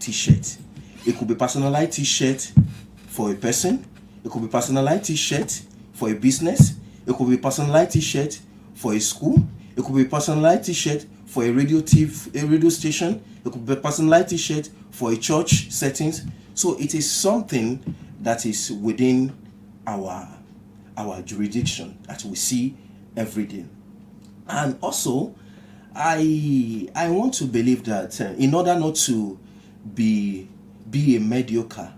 t-shirt. It could be personalized t-shirt for a person. It could be personalized t-shirt for a business. It could be personalized t-shirt for a school. It could be personalized t-shirt for a radio station. It could be personalized t-shirt for a church settings. So it is something that is within our jurisdiction that we see every day. And also, I want to believe that in order not to be a mediocre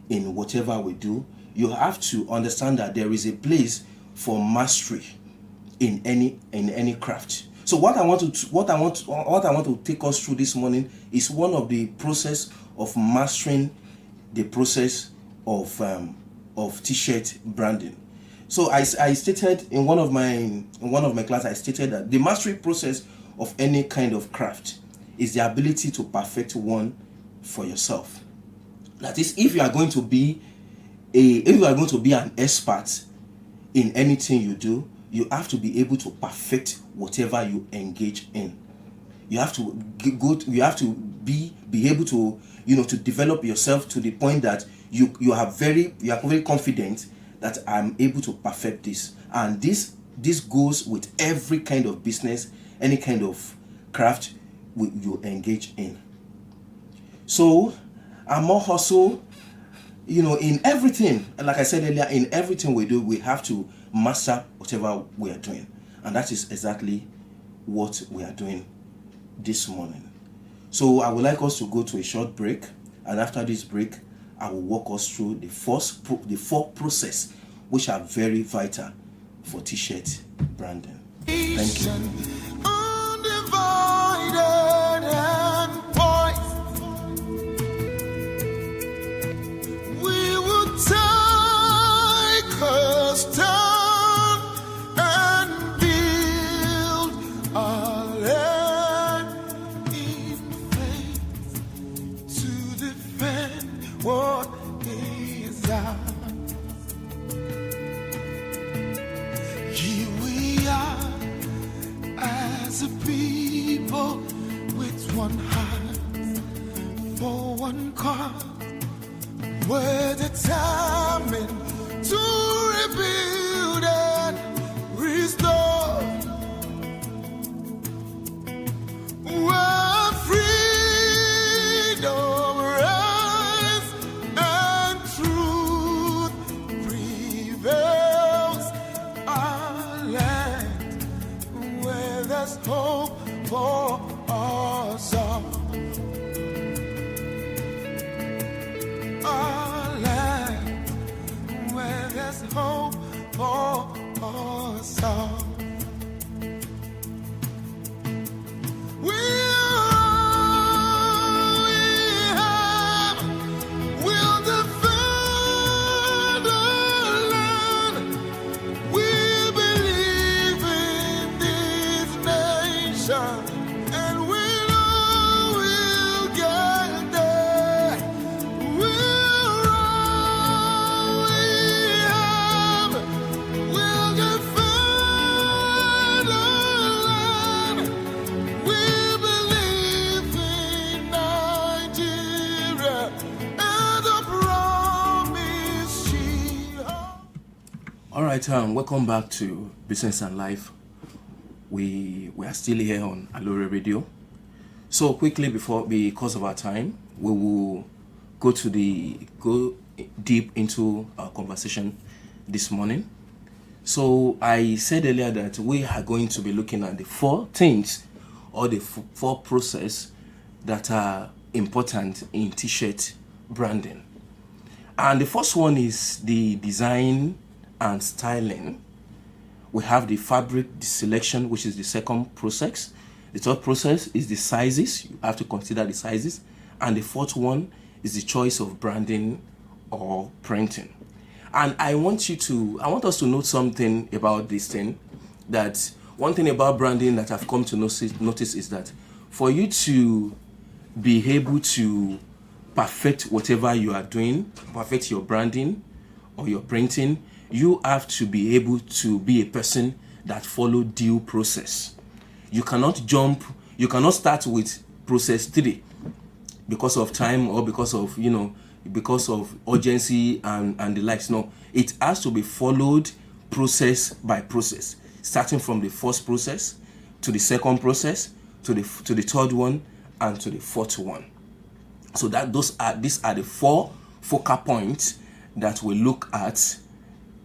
in whatever we do, you have to understand that there is a place for mastery in any craft. So what I want to take us through this morning is one of the process of mastering the process of t-shirt branding. So I stated in one of my class, I stated that the mastery process of any kind of craft is the ability to perfect one for yourself. That is, if you are going to be an expert in anything you do, you have to be able to perfect whatever you engage in. You have to be able to to develop yourself to the point that you are very confident that I'm able to perfect this. And this goes with every kind of business, any kind of craft you engage in. So I'm more hustle, in everything. Like I said earlier, in everything we do, we have to master whatever we are doing. And that is exactly what we are doing this morning. So I would like us to go to a short break. And after this break, I will walk us through the four process which are very vital for t-shirt branding. Thank you. What is ours? Here we are as a people with one heart for one cause. We're determined to rebuild and restore. We're freedom. Hope for us all. Our land, where there's hope for us all. We'll defend our land. We believe in this nation, and we know we'll get there. We'll defend our land. We believe in Nigeria and the promise she holds. All right, welcome back to Business and Life. We are still here on Aloore Radio. So quickly, because of our time, we will go deep into our conversation this morning. So I said earlier that we are going to be looking at the four things or the four process that are important in t-shirt branding. And the first one is the design and styling. We have the fabric selection, which is the second process. The third process is the sizes. You have to consider the sizes. And the fourth one is the choice of branding or printing. And I want us to note something about this thing. That one thing about branding that I've come to notice is that for you to be able to perfect whatever you are doing, perfect your branding or your printing, you have to be able to be a person that follow due process. You cannot start with process 3. because of time or because of because of urgency and the likes. No, it has to be followed process by process, starting from the first process to the second process to the third one and to the fourth one. So that these are the 4 focal points that we look at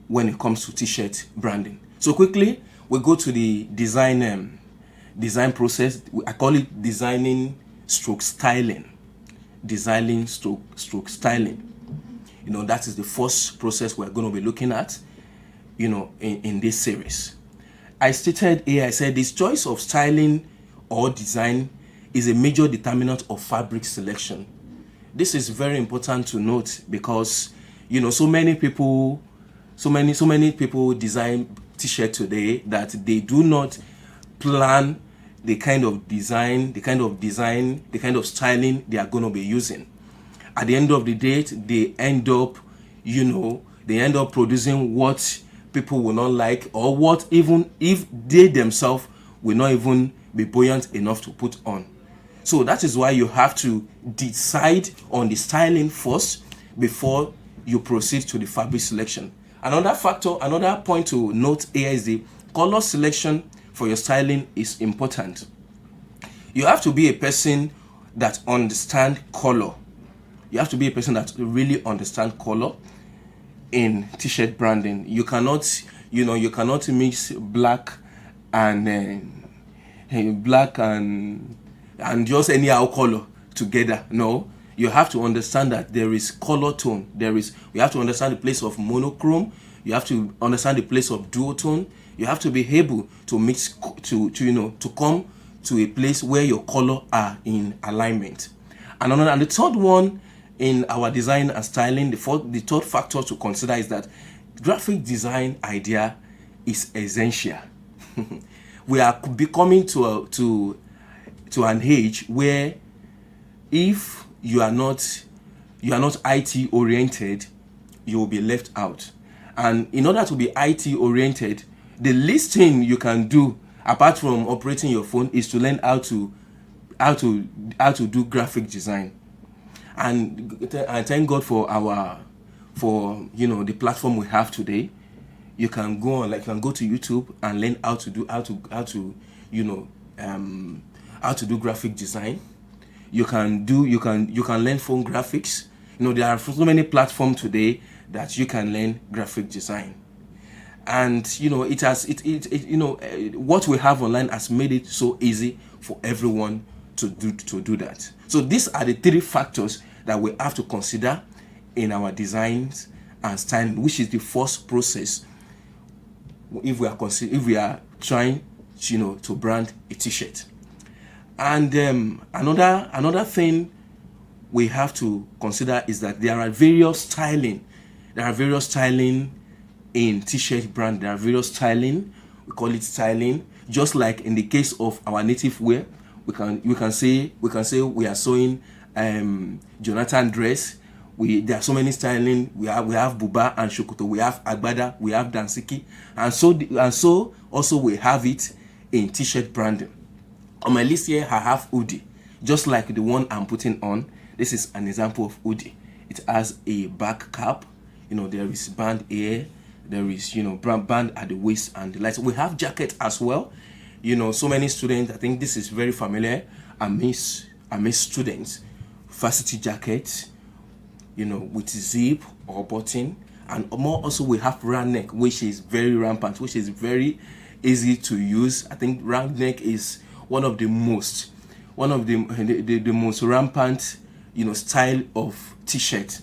when it comes to t-shirt branding. So quickly we go to the design process. I call it designing stroke styling. Designing stroke styling. That is the first process we're going to be looking at in this series. I stated here, I said this choice of styling or design is a major determinant of fabric selection. This is very important to note because so many people design t-shirt today that they do not plan the kind of design, the kind of styling they are going to be using. At the end of the day, they end up producing what people will not like, or what even if they themselves will not even be buoyant enough to put on. So that is why you have to decide on the styling first before you proceed to the fabric selection. Another point to note here is the color selection for your styling is important. You have to be a person that understands color. You have to be a person that really understands color in t-shirt branding. You cannot mix black and just anyhow color together. No, you have to understand that there is color tone. You have to understand the place of monochrome. You have to understand the place of duotone. You have to be able to mix to come to a place where your color are in alignment. And the third one in our design and styling, the third factor to consider is that graphic design idea is essential. We are becoming to an age where if you are not IT oriented, you will be left out. And in order to be IT oriented, the least thing you can do apart from operating your phone is to learn how to do graphic design. And I thank God for the platform we have today. You can go to YouTube and learn how to do graphic design. You can learn phone graphics. There are so many platforms today that you can learn graphic design. And what we have online has made it so easy for everyone to do that. So these are the 3 factors that we have to consider in our designs and styling, which is the first process if we are trying to brand a t-shirt. And another thing we have to consider is that there are various styling in t-shirt brand. There are various styling. We call it styling. Just like in the case of our native wear, we can say we are sewing Jonathan dress. There are so many styling. We have buba and shokoto. We have agbada. We have dansiki, and so also we have it in t-shirt branding. On my list here, I have hoodie, just like the one I'm putting on. This is an example of hoodie. It has a back cap. There is band here. There is band at the waist and the lights. We have jacket as well. So many students, I think this is very familiar amidst students. Varsity jacket, with zip or button, and more also we have round neck, which is very rampant, which is very easy to use. I think round neck is one of the most rampant style of t-shirt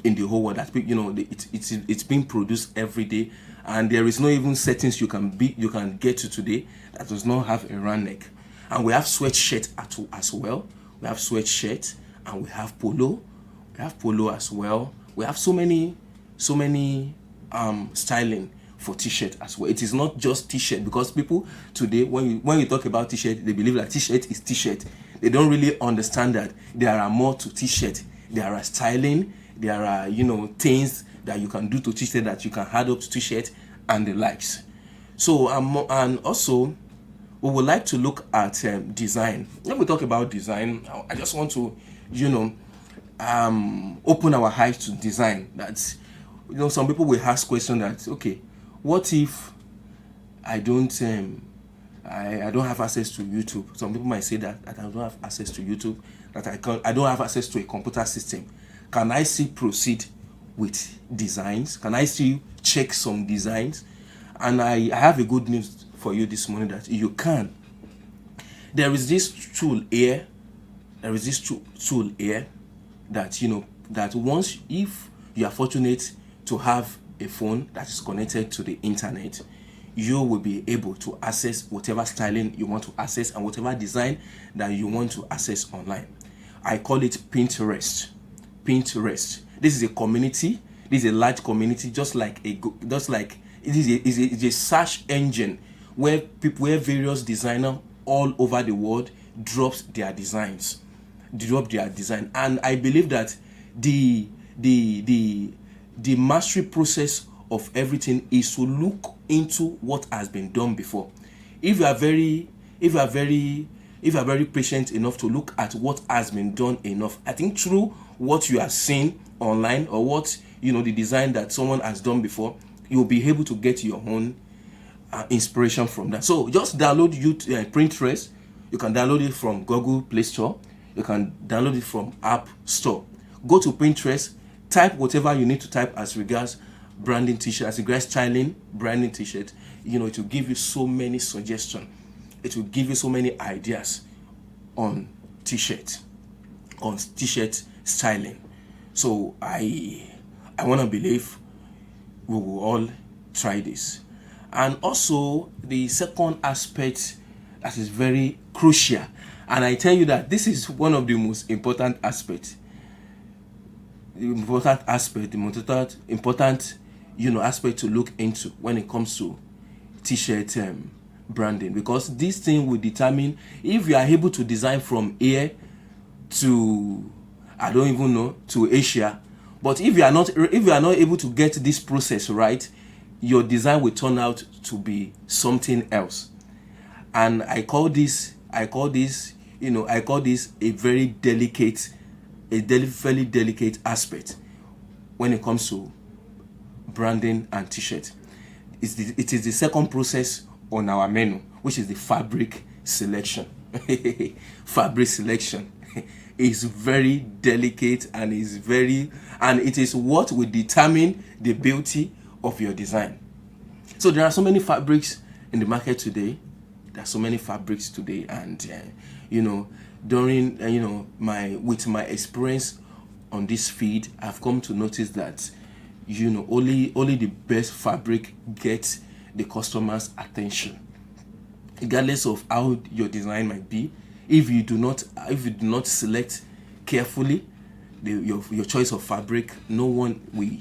in the whole world. That it's being produced every day, and there is no even settings you can get to today that does not have a round neck. And we have sweatshirt as well. We have sweatshirt, and we have polo. We have polo as well. We have so many styling for t-shirt as well. It is not just t-shirt, because people today, when you talk about t-shirt, they believe that t-shirt is t-shirt. They don't really understand that there are more to t-shirt. There are styling. There are things that you can do to t-shirt that you can add up to t-shirt and the likes. So and also we would like to look at design. When we talk about design, I just want to open our eyes to design. That some people will ask question that, okay, what if I don't I don't have access to YouTube? Some people might say that I don't have access to YouTube, that I don't have access to a computer system. Can I still proceed with designs? Can I still check some designs? And I have a good news for you this morning, that you can. There is this tool here. There is this tool here that that once, if you are fortunate to have a phone that is connected to the internet, you will be able to access whatever styling you want to access and whatever design that you want to access online. I call it Pinterest. Pinterest. This is a community. This is a large community, just like it is a search engine where various designers all over the world drop their designs. And I believe that the mastery process of everything is to look into what has been done before. If you are very patient enough to look at what has been done enough, I think through what you are seeing online, or what the design that someone has done before, you'll be able to get your own inspiration from that. So just download Pinterest. You can download it from Google Play Store. You can download it from App Store. Go to Pinterest, type whatever you need to type as regards branding t-shirt, as regards styling branding t-shirt. It will give you so many suggestions. It will give you so many ideas on t-shirt styling. So I want to believe we will all try this. And also the second aspect that is very crucial, and I tell you that this is one of the most important aspects. The most important aspect to look into when it comes to t-shirt branding, because this thing will determine if you are able to design from here to, I don't even know, to Asia. But if you are not able to get this process right, your design will turn out to be something else. And I call this a very delicate aspect when it comes to branding and t-shirt. It is the second process on our menu, which is the fabric selection. Fabric selection is very delicate, and it is what will determine the beauty of your design. So there are so many fabrics in the market today. And during with my experience on this feed, I've come to notice that only the best fabric gets the customer's attention, regardless of how your design might be. If you do not select carefully your choice of fabric, no one will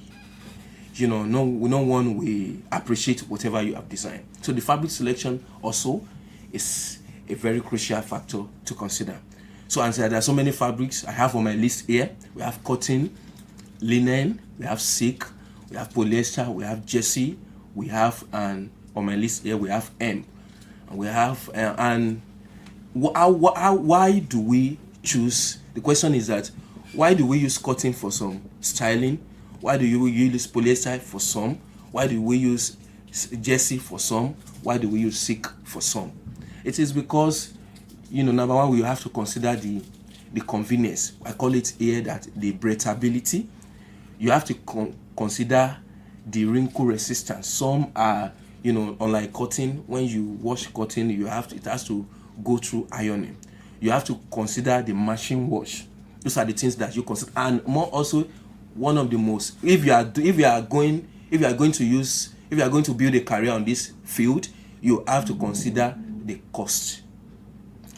appreciate whatever you have designed. So the fabric selection also is a very crucial factor to consider. So, and there are so many fabrics I have on my list here. We have cotton, linen, we have silk, we have polyester, we have jersey, we have, and on my list here we have hemp, and we have why do we choose? The question is that, why do we use cotton for some styling? Why do you use polyester for some? Why do we use jersey for some? Why do we use silk for some? It is because, number one, we have to consider the convenience. I call it here that the breathability. You have to consider the wrinkle resistance. Some are, unlike cotton, when you wash cotton, it has to go through ironing. You have to consider the machine wash. Those are the things that you consider. And more also, one of the most, if you are going to build a career on this field, you have to consider the cost,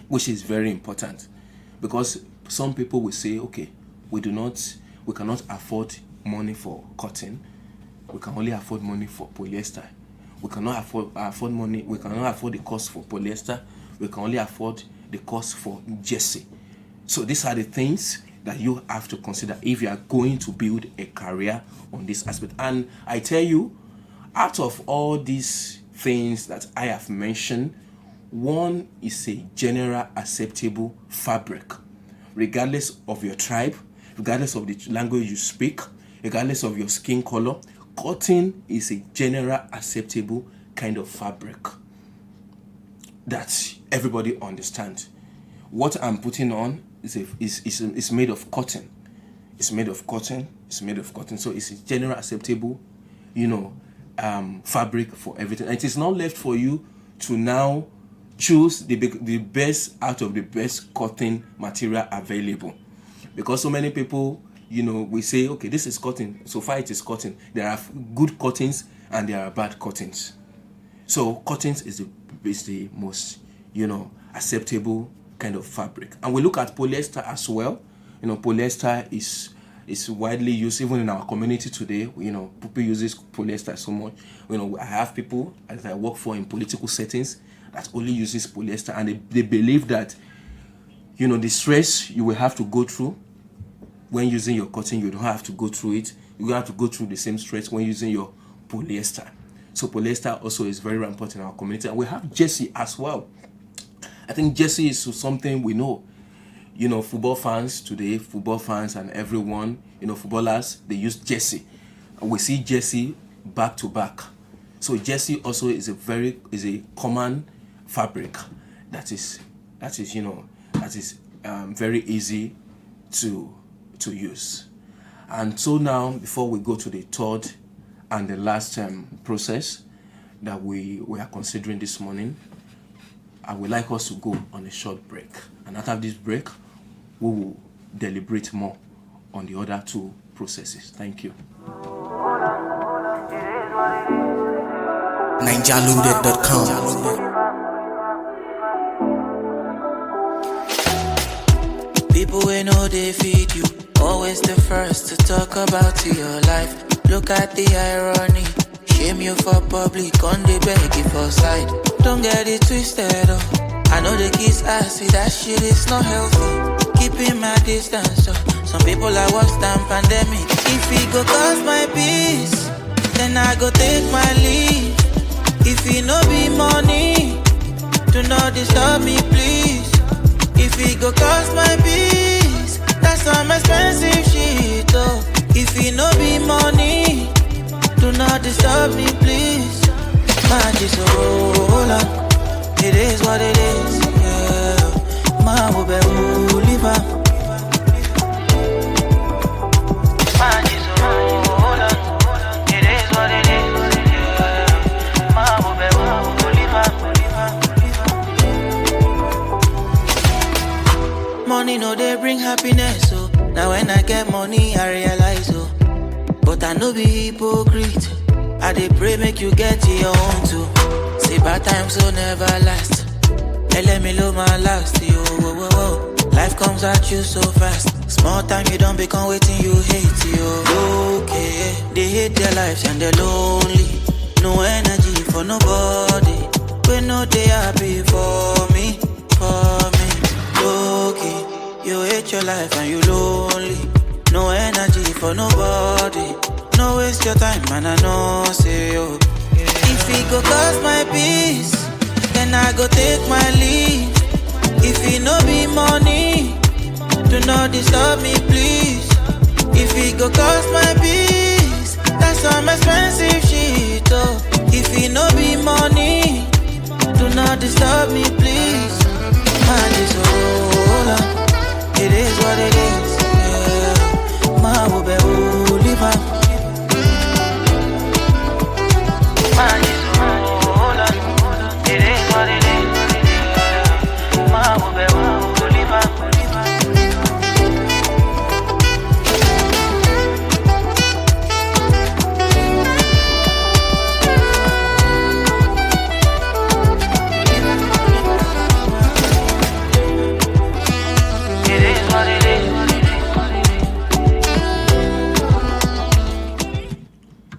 which is very important, because some people will say, okay, we cannot afford money for cotton, we can only afford money for polyester. We cannot afford the cost for polyester, we can only afford the cost for jersey. So these are the things that you have to consider if you are going to build a career on this aspect. And I tell you, out of all these things that I have mentioned, one is a general acceptable fabric. regardless of your tribe, regardless of the language you speak, regardless of your skin color. Cotton is a general acceptable kind of fabric that everybody understands. What I'm putting on is made of cotton. It's made of cotton. It's made of cotton. So it's a general acceptable, fabric for everything. And it is not left for you to now choose the best out of the best cotton material available, because so many people, we say, okay, this is cotton, so far it is cotton. There are good cottons and there are bad cottons. So cottons is the most acceptable kind of fabric. And we look at polyester as well. Polyester is widely used even in our community today. People use polyester so much. I have people that I work for in political settings that only uses polyester, and they believe that the stress you will have to go through when using your cotton, you don't have to go through it. You don't have to go through the same stress when using your polyester. So polyester also is very important in our community. And we have jersey as well. I think jersey is something we know. Football fans today, and everyone, footballers, they use jersey. And we see jersey back to back. So jersey also is a common fabric that is very easy to use. And so now, before we go to the third and the last process that we are considering this morning, I would like us to go on a short break. And after this break, we will deliberate more on the other two processes. Thank you. Aloore.com. People we know they feed you, always the first to talk about your life. Look at the irony, shame you for public, on the beg you for side. Don't get it twisted, I know the kids ask me that shit is not healthy. Keeping my distance, some people are worse than pandemic. If it go cause my peace, then I go take my leave. If it no be money, do not disturb me please. If it go cost my peace, that's some expensive shit, If it no be money, do not disturb me please. Man, just hold on, it is what it is, yeah. Man, will be live. Man, just hold on, it is what it is, yeah. Man, will be live. Money no they bring happiness, now when I get money I realize, but I no be hypocrite. I dey pray make you get your own too. Say bad times will never last. Let me love my last, Life comes at you so fast. Small time you don't become waiting you hate, Okay, they hate their lives and they're lonely. No energy for nobody. We know they happy for me. Okay, you hate your life and you lonely. No energy for nobody. No waste your time, man, I know, say, If it go cost my peace, then I go take my leave. If it no be money, do not disturb me, please. If it go cost my peace, that's some expensive shit, If it no be money, do not disturb me, please. Man, just hold on, it is what it is, yeah. Man, will be live. Man, just hold on, it is what it is, yeah. Man, will be live.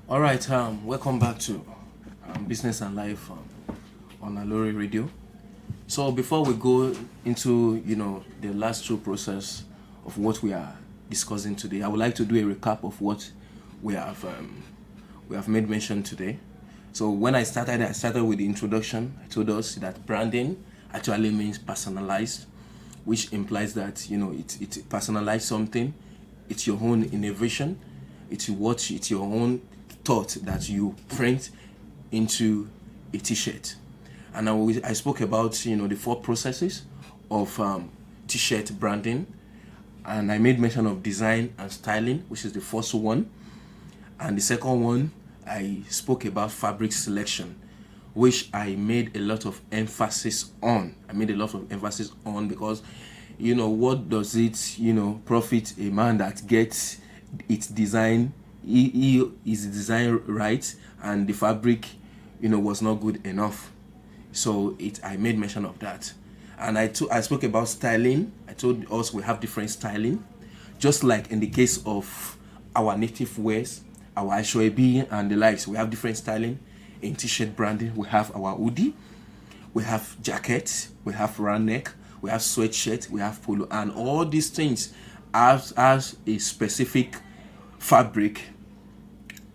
All right, welcome back to Business and Life on Aloore Radio. So before we go into the last two process of what we are discussing today, I would like to do a recap of what we have made mention today. So when I started with the introduction. I told us that branding actually means personalized. which implies that it personalize something. It's your own innovation. It's your own thought that you print into a t-shirt. And I spoke about the 4 processes of t-shirt branding, and I made mention of design and styling, which is the first one. And the second one, I spoke about fabric selection, which I made a lot of emphasis on. Because what does it profit a man that gets its design, he is design right, and the fabric was not good enough. So I made mention of that. And I spoke about styling. I told us we have different styling, just like in the case of our native wears, our Ashwebi and the likes. We have different styling. In t-shirt branding, we have our hoodie, we have jackets, we have round neck, we have sweatshirt, we have polo, and all these things as a specific fabric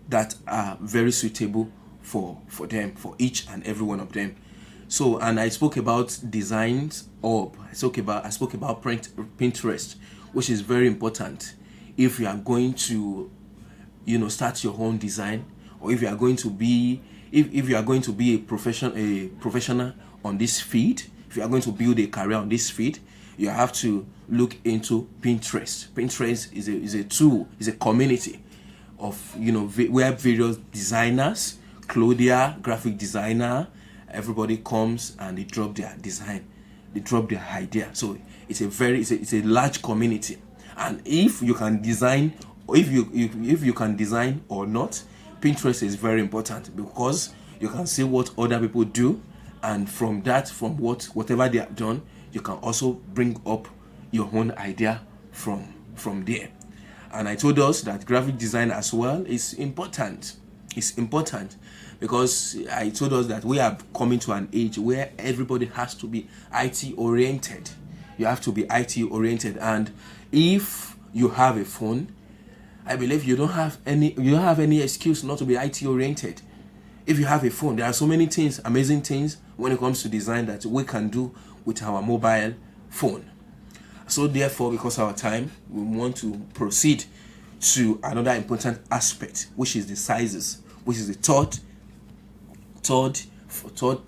that are very suitable for them, for each and every one of them. So, and I spoke about designs, I spoke about Pinterest, which is very important if you are going to start your own design, or if you are going to be if you are going to be a professional on this field, if you are going to build a career on this field, you have to look into Pinterest. Pinterest is a tool, is a community of where various designers, Claudia, graphic designer, everybody comes and they drop their design, they drop their idea. So it's a large community, and if you can design, or if you can design or not, Pinterest is very important, because you can see what other people do, and from whatever they have done, you can also bring up your own idea from there. And I told us that graphic design as well is important. It's important because I told us that we are coming to an age where everybody has to be IT oriented. You have to be IT oriented, and if you have a phone, I believe you don't have any excuse not to be IT oriented. If you have a phone, there are so many things, amazing things when it comes to design that we can do with our mobile phone. So therefore, because of our time, we want to proceed to another important aspect, which is the sizes, which is the third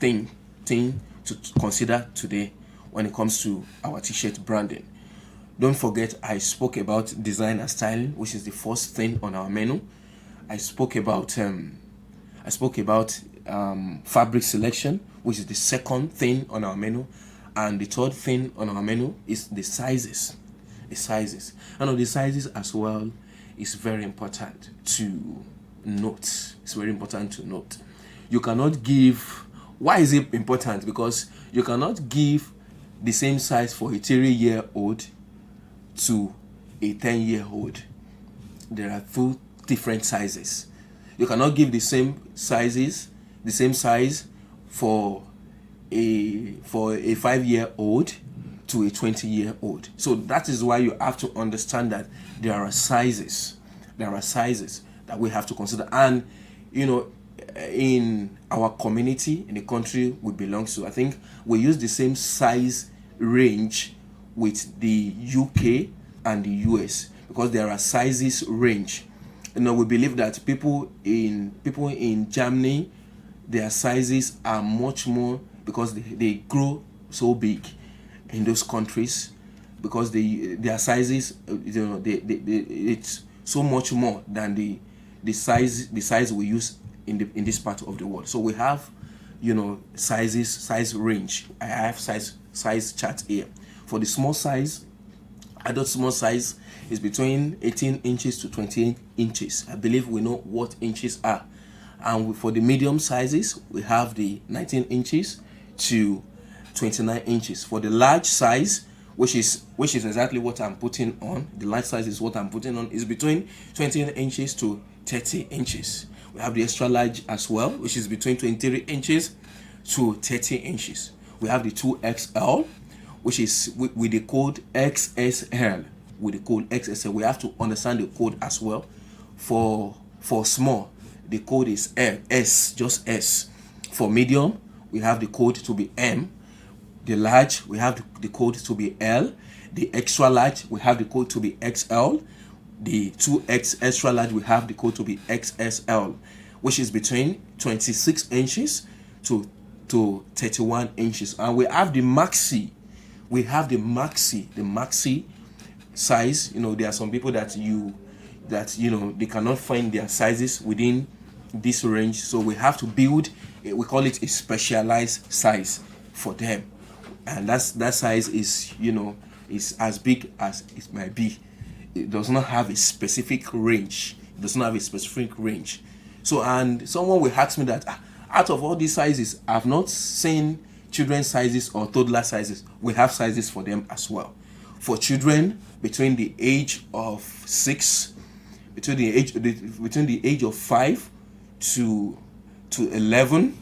thing to consider today when it comes to our t-shirt branding. Don't forget, I spoke about design and styling, which is the first thing on our menu. I spoke about fabric selection, which is the second thing on our menu, and the third thing on our menu is the sizes. And the sizes as well is very important to note. You cannot give. Why is it important? Because you cannot give the same size for a 3-year-old to a 10-year-old. There are 2 different sizes. You cannot give the same size for a 5-year-old to a 20-year-old. So that is why you have to understand that there are sizes that we have to consider. And in our community, in the country we belong to, I think we use the same size range with the UK and the US, because there are sizes range. We believe that people in Germany, their sizes are much more, because they grow so big in those countries, because their sizes, it's so much more than the size we use in this part of the world. So we have size range. I have size chart here. For the small size, adult small size is between 18 inches to 28 inches. I believe we know what inches are. And for the medium sizes, we have the 19 inches to 29 inches. For the large size, which is exactly what I'm putting on, the large size is what I'm putting on, is between 28 inches to 30 inches. We have the extra large as well, which is between 23 inches to 30 inches. We have the 2XL, which is with the code XSL. With the code XSL, we have to understand the code as well. For small, the code is S, just S. For medium, we have the code to be M. The large, we have the code to be L. The extra large, we have the code to be XL. The 2X extra large, we have the code to be XSL, which is between 26 inches to 31 inches. And we have the maxi. We have the maxi size. There are some people that they cannot find their sizes within this range, so we have to build we call it a specialized size for them, and that size is is as big as it might be. It does not have a specific range. So, and someone will ask me that out of all these sizes, I've not seen children's sizes or toddler sizes. We have sizes for them as well. For children between the age of 6, between the age of 5 to 11,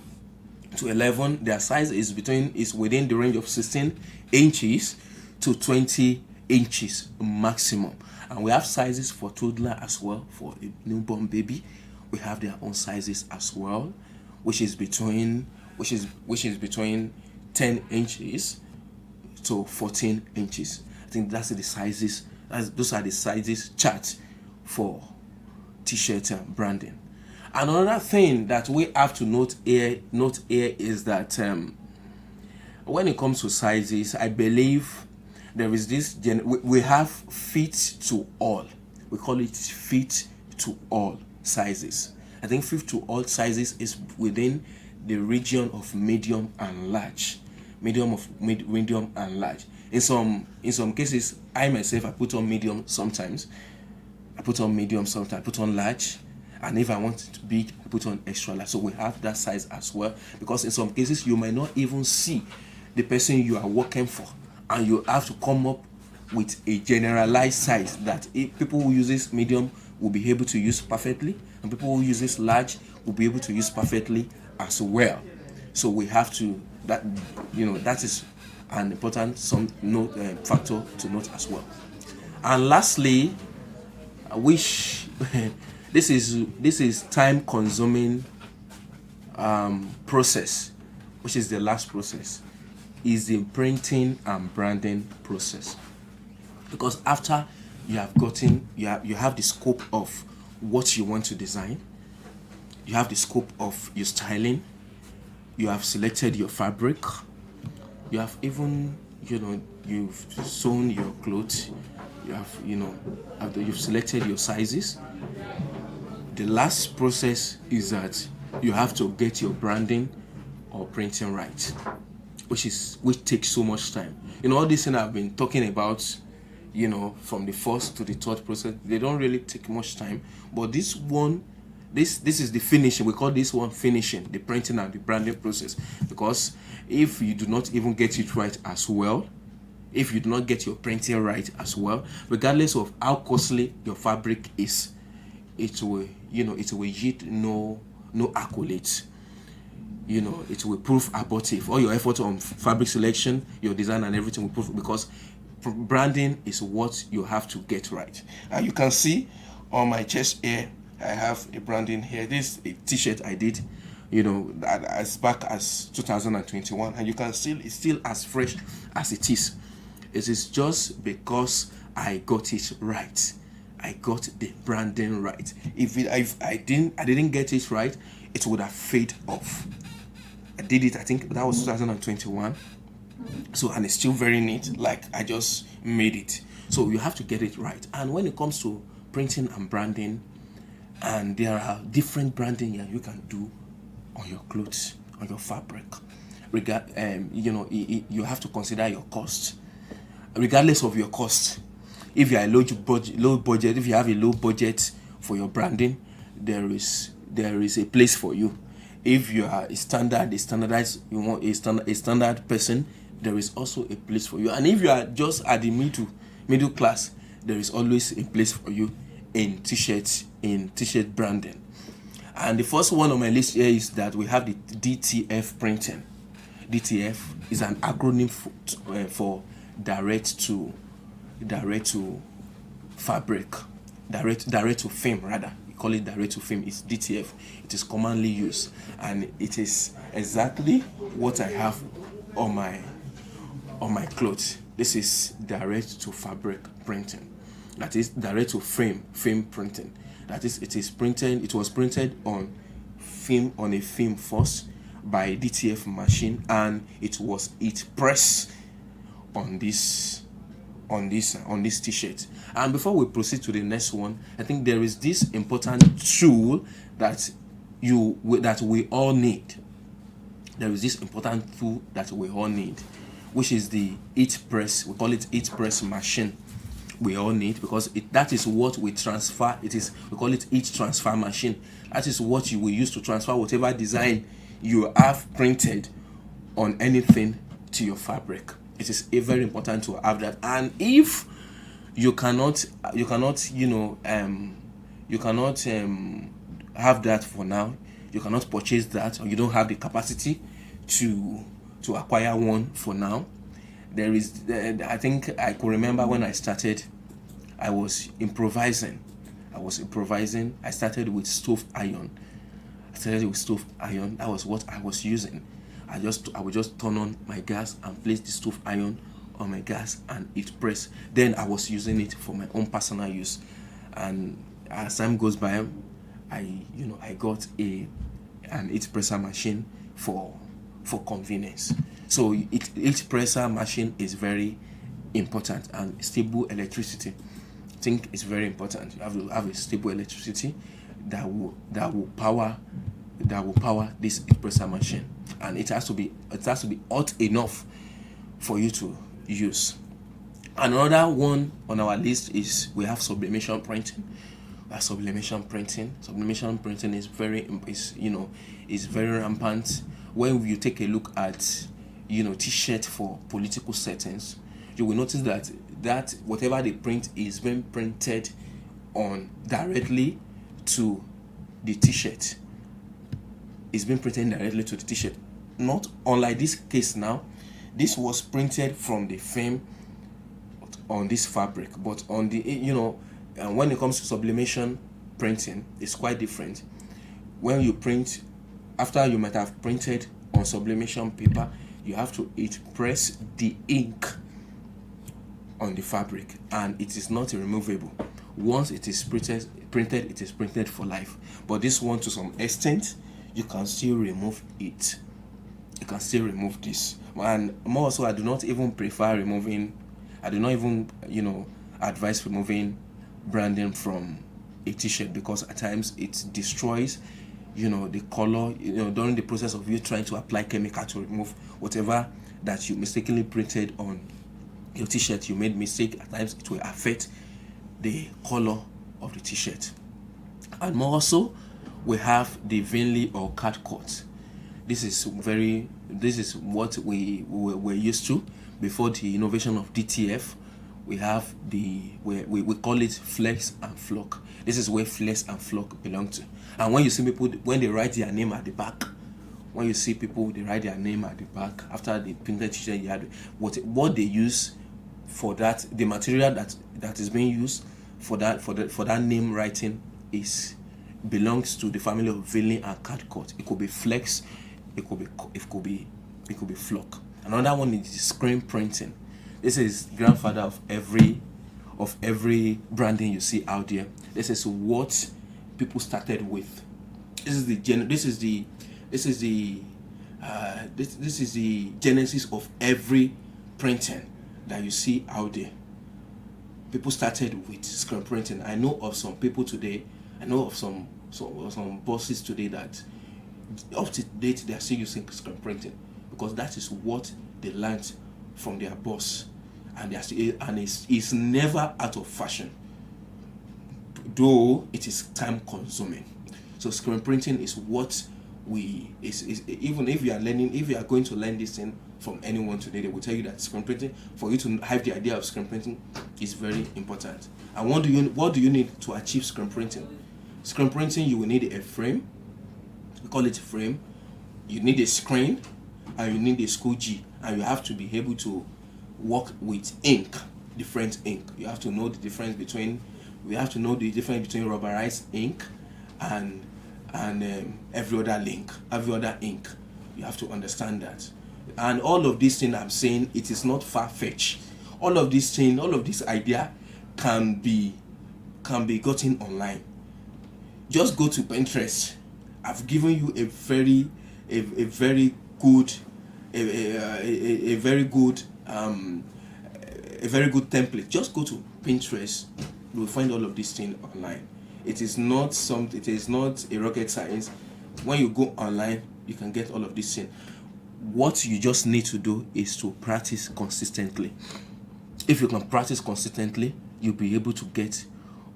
their size is within the range of 16 inches to 20 inches maximum. And we have sizes for toddler as well. For a newborn baby, we have their own sizes as well, which is between 10 inches to 14 inches. I think those are the sizes chart for t-shirt branding. Another thing that we have to note here is that when it comes to sizes, I believe there is this we have fit to all. We call it fit to all sizes. I think fit to all sizes is within the region of medium and large. Medium and large. In some cases, I myself, I put on medium sometimes. I put on medium sometimes. I put on large. And if I want it to be, I put on extra large. So we have that size as well. Because in some cases, you might not even see the person you are working for. And you have to come up with a generalized size that people who use this medium will be able to use perfectly. And people who use this large will be able to use perfectly as well. So we have to, that is an important factor to note as well. And lastly, I wish this is time consuming process, which is the last process, is the printing and branding process. Because after you have the scope of what you want to design, you have the scope of your styling, you have selected your fabric, you have even you've sewn your clothes, you have after you've selected your sizes. The last process is that you have to get your branding or printing right, which takes so much time. All these things I've been talking about, from the first to the third process, they don't really take much time. But this one, this is the finishing. We call this one finishing, the printing and the branding process. Because if you do not even get it right as well, if you do not get your printing right as well, regardless of how costly your fabric is, it will yield no accolades. It will prove abortive. All your effort on fabric selection, your design and everything will prove, because branding is what you have to get right. And you can see on my chest here, I have a branding here. This is a t-shirt I did, as back as 2021, and you can see it's still as fresh as it is. It is just because I got it right. I got the branding right. If I didn't get it right, it would have faded off. I did it, I think that was 2021. So, and it's still very neat, like I just made it. So you have to get it right. And when it comes to printing and branding, and there are different branding you can do on your clothes, on your fabric. You have to consider your cost. Regardless of your cost, if you are low budget, if you have a low budget for your branding, there is a place for you. If you are a standardized, you want a standard person, there is also a place for you. And if you are just at the middle class, there is always a place for you in t-shirt branding. And the first one on my list here is that we have the DTF printing. DTF is an acronym for direct to fabric, direct to film rather. We call it direct to film. It's DTF. It is commonly used, and it is exactly what I have on on my clothes. This is direct to fabric printing. That is direct to frame printing. That is, it was printed on a film first by DTF machine, and it pressed on this t-shirt. And before we proceed to the next one, I think there is this important tool that we all need. There is this important tool that we all need, which is the heat press. We call it heat press machine. We all need, because that is what we transfer. We call it heat transfer machine. That is what you will use to transfer whatever design you have printed on anything to your fabric. It is very important to have that. And if you cannot have that for now, you cannot purchase that, or you don't have the capacity to acquire one for now, there is I think I could remember when I started, I was improvising. I started with stove iron. That was what I was using. I would just turn on my gas and place the stove iron on my gas and it press. Then I was using it for my own personal use. And as time goes by, I got an heat presser machine for convenience. So heat presser machine is very important, and stable electricity, I think, is very important. You have to have a stable electricity that will power this heat presser machine, and it has to be hot enough for you to use. Another one on our list is we have sublimation printing. Sublimation printing is very rampant. When you take a look at t-shirt for political settings, you will notice that whatever they print is being printed on directly to the t-shirt. It's being printed directly to the t-shirt. Not unlike this case now. This was printed from the film on this fabric, but on the and when it comes to sublimation printing, it's quite different. When you print, after you might have printed on sublimation paper, you have to press the ink on the fabric, and it is not removable. Once it is printed, it is printed for life. But this one, to some extent, you can still remove it. You can still remove this. And more so, I do not even advise removing branding from a t-shirt, because at times it destroys the color during the process of you trying to apply chemical to remove whatever that you mistakenly printed on your t-shirt. You made mistake, at times it will affect the color of the t-shirt. And more so, we have the Vinley or card cut. This is what we were used to before the innovation of DTF. We have we call it flex and flock. This is where flex and flock belong to. And when you see people, when they write their name at the back, they write their name at the back after the printed t-shirt. You had what they use for that, the material that is being used for that name writing belongs to the family of Vinley and card cut. It could be flex, it could be flock. Another one is screen printing. This is grandfather of every branding you see out there. This is what people started with. This is the genesis of every printing that you see out there. People started with screen printing. I know of some people today. I know of some bosses today that up to date they are still using screen printing, because that is what they learned from their boss, and it's never out of fashion, though it is time consuming. So screen printing is what even if you are going to learn this thing from anyone today, they will tell you that screen printing, for you to have the idea of screen printing, is very important. And what do you need to achieve screen printing? Screen printing, you will need a frame. We call it a frame. You need a screen, and you need a squeegee, and you have to be able to work with ink, different ink. You have to know the difference between rubberized ink and every other ink. You have to understand that. And all of these things I'm saying, it is not far-fetched. All of these things, all of this idea can be gotten online. Just go to Pinterest. I've given you a very good template. Just go to Pinterest. You will find all of these things online. It is not a rocket science. When you go online, you can get all of these things. What you just need to do is to practice consistently. If you can practice consistently, you'll be able to get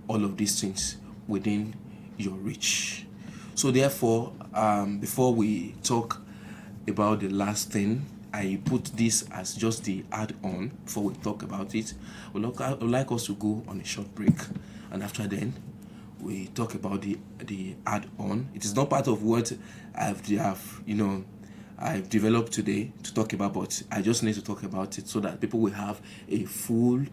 all of these things within your reach. So therefore, before we talk about the last thing, I put this as just the add-on. Before we talk about it, I would like us to go on a short break, and after then we talk about the add-on. It is not part of what I've developed today to talk about, but I just need to talk about it so that people will have a full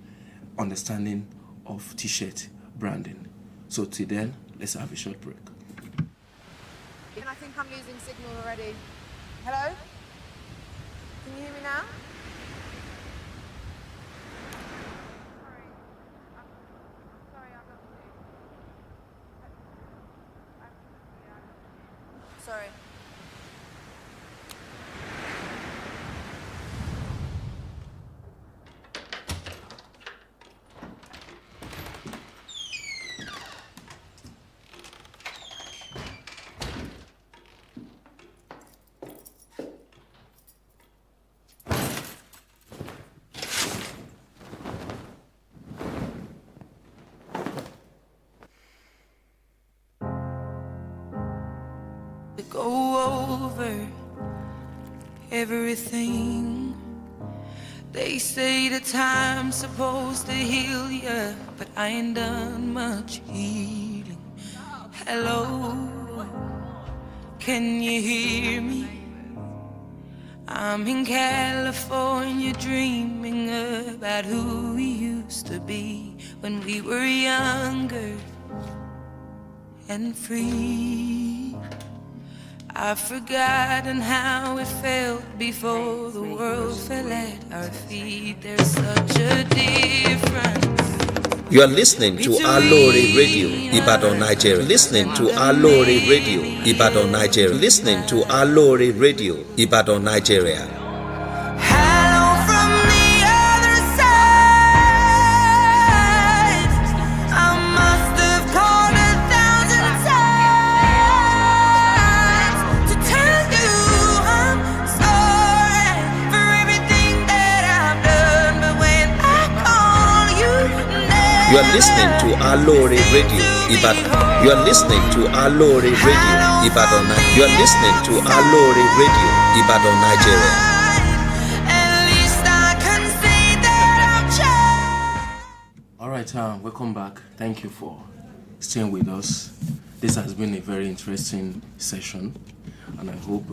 understanding of t-shirt branding. So till then, let's have a short break. And I think I'm losing signal already. Hello? Can you hear me now? Sorry. We go over everything. They say the time's supposed to heal ya, but I ain't done much healing. Hello, can you hear me? I'm in California dreaming about who we used to be when we were younger and free. I've forgotten how it felt before the world fell at our feet. There's such a difference. You are listening to Aloore Radio, Ibadan, Nigeria. Listening to Aloore Radio, Ibadan, Nigeria. Listening to Aloore Radio, Ibadan, Nigeria. Hello from the other side. I must have called 1,000 times to tell you I'm sorry for everything that I've done. But when I call you, You are listening to Aloore Radio, Ibadan. You are listening to Aloore Radio, Ibadan. You are listening to Aloore Radio, Ibadan, Nigeria. at least I can say that I've tried. All right, welcome back. Thank you for staying with us. This has been a very interesting session, and I hope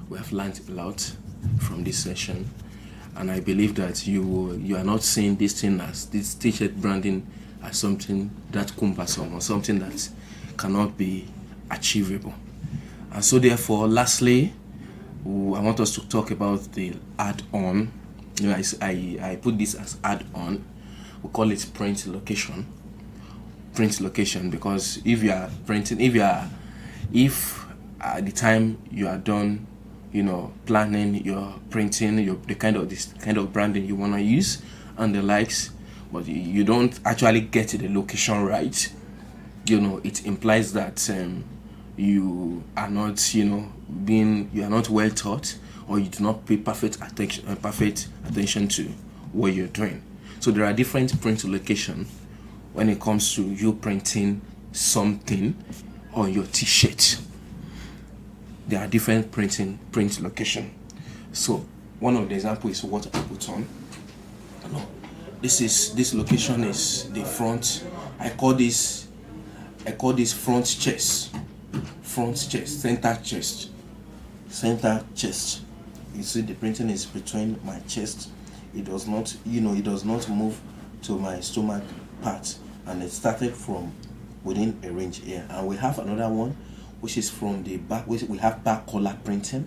we have learned a lot from this session. And I believe that you are not seeing this thing as this t-shirt branding as something that cumbersome or something that cannot be achievable. And so therefore, lastly, I want us to talk about the add-on. You know, I put this as add-on. We call it print location. Print location, because if at the time you are done, planning your printing, the kind of branding you want to use and the likes, but you don't actually get the location right, it implies that you are not well taught, or you do not pay perfect attention to what you're doing. So there are different print location when it comes to you printing something on your t-shirt. There are different print location. So one of the examples is what I put on. This location is the front. I call this front chest, center chest. You see, the printing is between my chest. It does not move to my stomach part, and it started from within a range here. And we have another one which is from the back. We have back collar printing,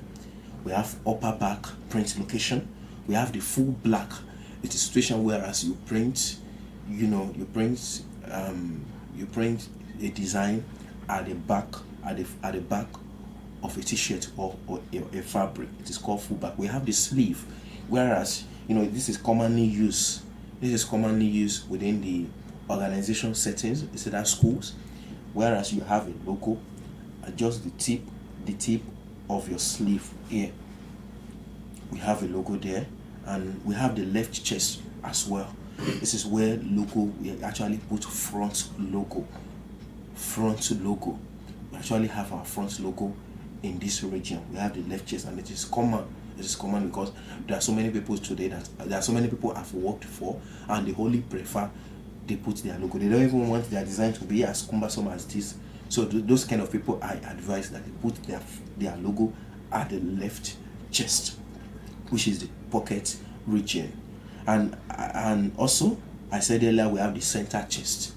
We have upper back print location. We have the full black. It is a situation whereas you print, you print a design at the back at the back of a t-shirt or a fabric. It is called full back. We have the sleeve, whereas this is commonly used. This is commonly used within the organization settings, instead of schools, whereas you have a logo at just the tip of your sleeve here. We have a logo there, and we have the left chest as well. This is where we actually put front logo. We actually have our front logo in this region. We have the left chest, and it is common. It is common because there are so many people today I've worked for, and they wholly prefer they put their logo. They don't even want their design to be as cumbersome as this. So those kind of people, I advise that they put their logo at the left chest, which is the pocket region. And also, I said earlier, we have the center chest.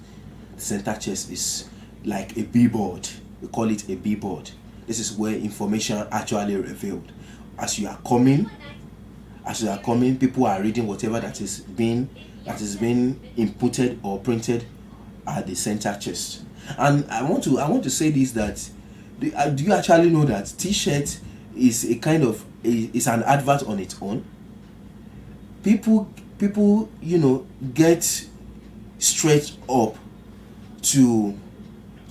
The center chest is like a billboard. We call it a billboard. This is where information actually revealed. As you are coming, people are reading whatever that is being inputted or printed at the center chest. And I want to say this, that do you actually know that t-shirt is a kind of is an advert on its own? People get straight up to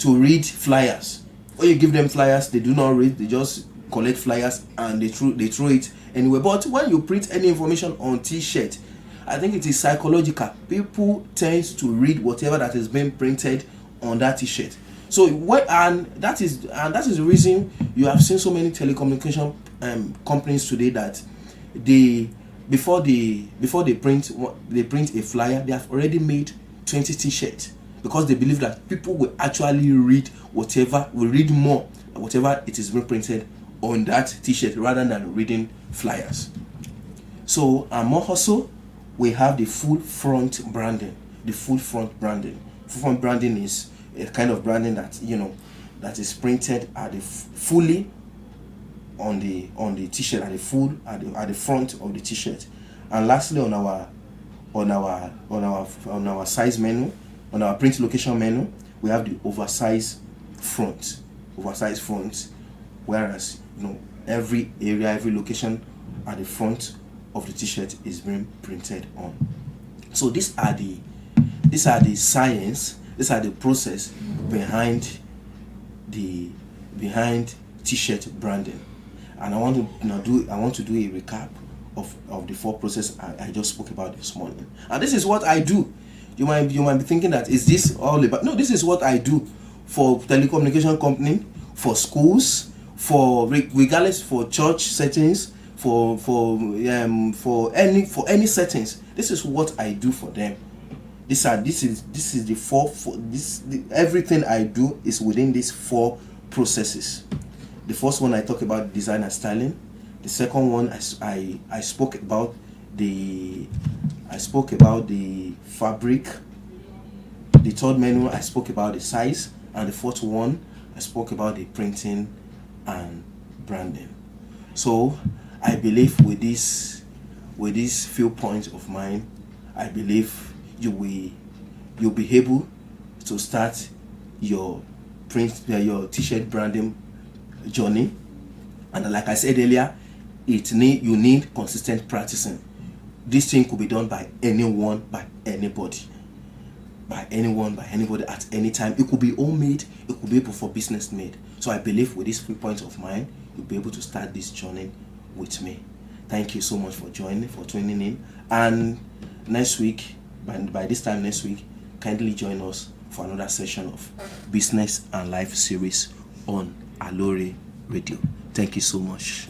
read flyers. When you give them flyers, they do not read. They just collect flyers and they throw it anyway. But when you print any information on t-shirt, I think it is psychological. People tend to read whatever that is being printed on that t-shirt. So that is the reason you have seen so many telecommunication companies today that before they print a flyer, they have already made 20 t-shirts, because they believe that people will actually read more whatever it is being printed on that t-shirt rather than reading flyers. So more also, we have the full front branding. The full front branding. Full front branding is a kind of branding that that is printed at the fully on the t-shirt at the front of the t-shirt. And lastly, on our size menu, on our print location menu, we have the oversized front, whereas every area, every location at the front of the t-shirt is being printed on. So these are the science, these are the process behind t-shirt branding. And I want to do a recap of the four processes I just spoke about this morning. And this is what I do. You might be thinking that, is this all about? No, this is what I do for telecommunication company, for schools, regardless, for church settings, for any settings. This is what I do for them. Everything I do is within these four processes. The first one, I talk about design and styling. The second one, I spoke about the fabric. The third menu, I spoke about the size, and the fourth one, I spoke about the printing and branding. So I believe with these few points of mine, I believe you'll be able to start your t-shirt branding journey. And like I said earlier, you need consistent practicing. This thing could be done by anyone, by anybody at any time. It could be homemade, it could be able for business made. So I believe with these 3 points of mine, you'll be able to start this journey with me. Thank you so much for tuning in. And next week, by this time next week, kindly join us for another session of Business and Life series on Aloore Radio. Thank you so much.